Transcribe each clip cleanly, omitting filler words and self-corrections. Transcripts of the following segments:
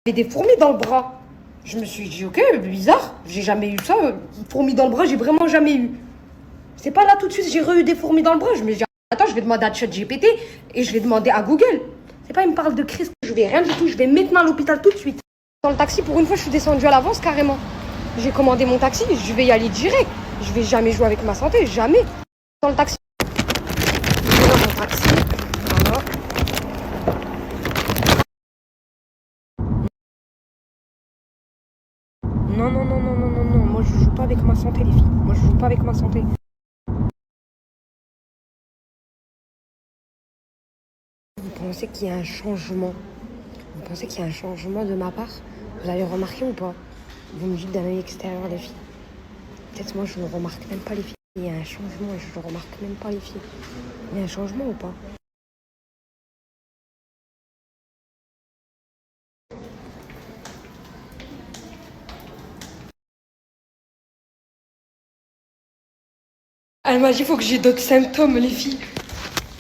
J'avais des fourmis dans le bras. Je me suis dit, ok, bizarre, j'ai jamais eu ça. Fourmis dans le bras, j'ai vraiment jamais eu. C'est pas là tout de suite, j'ai eu des fourmis dans le bras. Je me dis, attends, je vais demander à ChatGPT et je vais demander à Google. C'est pas, il me parle de crise, je vais rien du tout, je vais maintenant à l'hôpital tout de suite. Dans le taxi, pour une fois, je suis descendue à l'avance carrément. J'ai commandé mon taxi, je vais y aller direct. Je vais jamais jouer avec ma santé, jamais. Dans le taxi. Je vais dans mon taxi. Voilà. Non, non, non, non, non, non, non. Moi, je joue pas avec ma santé, les filles. Moi, je joue pas avec ma santé. Vous pensez qu'il y a un changement? Vous pensez qu'il y a un changement de ma part? Vous avez remarqué ou pas? Vous me dites d'un œil extérieur, les filles. Peut-être moi, je ne remarque même pas les filles. Il y a un changement et je ne remarque même pas les filles. Il y a un changement ou pas? Elle m'a dit qu'il faut que j'ai d'autres symptômes, les filles.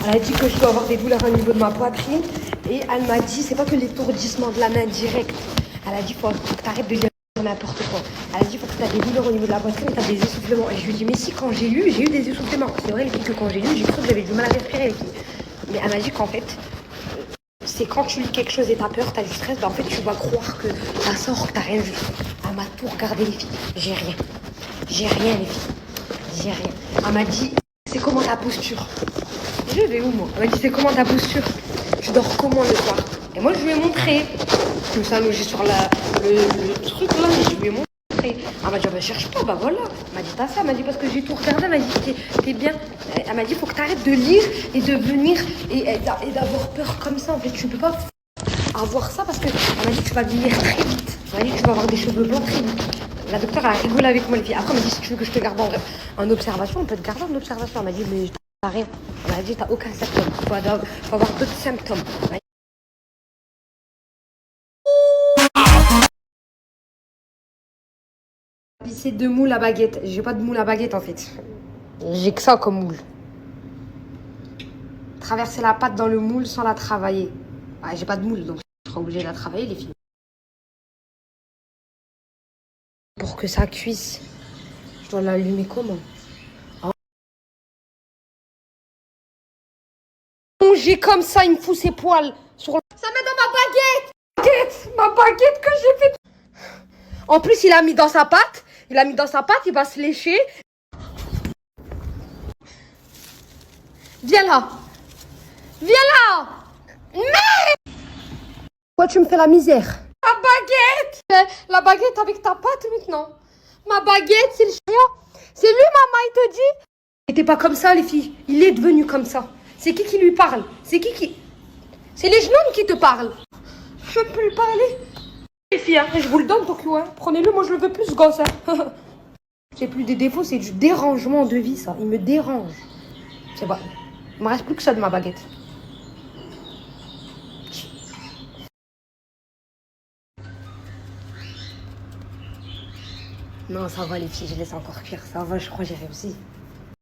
Elle a dit que je dois avoir des douleurs au niveau de ma poitrine. Et elle m'a dit, c'est pas que l'étourdissement de la main direct. Elle a dit, faut que tu arrêtes de dire n'importe quoi. Elle a dit, faut que tu aies des douleurs au niveau de la poitrine et tu as des essoufflements. Et je lui ai dit, mais si, quand j'ai eu des essoufflements. C'est vrai, les filles, que quand j'ai lu, j'ai cru que j'avais du mal à respirer, les filles. Mais elle m'a dit qu'en fait, c'est quand tu lis quelque chose et t'as peur, t'as du stress, ben en fait, tu vas croire que ça sort, que t'as rien vu. Elle m'a tout regardé, les filles. J'ai rien. J'ai rien, les filles. J'ai rien. Elle m'a dit, c'est comment ta posture? Je vais où, moi? Elle m'a dit, c'est comment ta posture? Tu dors comment le soir? Et moi, je lui ai montré. Je me suis allongée sur le truc là, et je lui ai montré. Elle m'a dit, bah, cherche pas, bah voilà. Elle m'a dit, t'as ça? Elle m'a dit, parce que j'ai tout regardé. Elle m'a dit, t'es bien. Elle m'a dit, faut que t'arrêtes de lire et de venir et d'avoir peur comme ça. En fait, tu peux pas avoir ça parce que elle m'a dit, tu vas vieillir très vite. Elle m'a dit, tu vas avoir des cheveux blancs très vite. La docteure, elle a rigolé avec moi, les filles. Après, elle m'a dit, si tu veux que je te garde en observation, on peut te garder en observation. Elle m'a dit, mais t'as rien. Elle m'a dit, t'as aucun symptôme. Faut avoir d'autres symptômes. C'est de moule à baguette. J'ai pas de moule à baguette en fait. J'ai que ça comme moule. Traverser la pâte dans le moule sans la travailler. Ah, j'ai pas de moule donc je serai obligée de la travailler, les filles. Pour que ça cuise, je dois l'allumer comment? J'ai comme ça, il me fout ses poils sur le... Ça met dans ma baguette. Ma baguette que j'ai fait. En plus, il a mis dans sa pâte. Il va se lécher. Viens là. Viens là. Mais pourquoi tu me fais la misère? Ma baguette. La baguette avec ta pâte maintenant. Ma baguette, c'est le chien. C'est lui, maman, il te dit. Il était pas comme ça, les filles. Il est devenu comme ça. C'est qui lui parle? C'est qui... C'est les genoux qui te parlent. Je peux plus parler. Les filles, hein, je vous le donne, Tokyo. Hein. Prenez-le, moi je le veux plus, ce gosse. Hein. C'est plus des défauts, c'est du dérangement de vie, ça. Il me dérange. C'est pas... Il me reste plus que ça de ma baguette. Non, ça va, les filles, je laisse encore cuire. Ça va, je crois que j'ai réussi.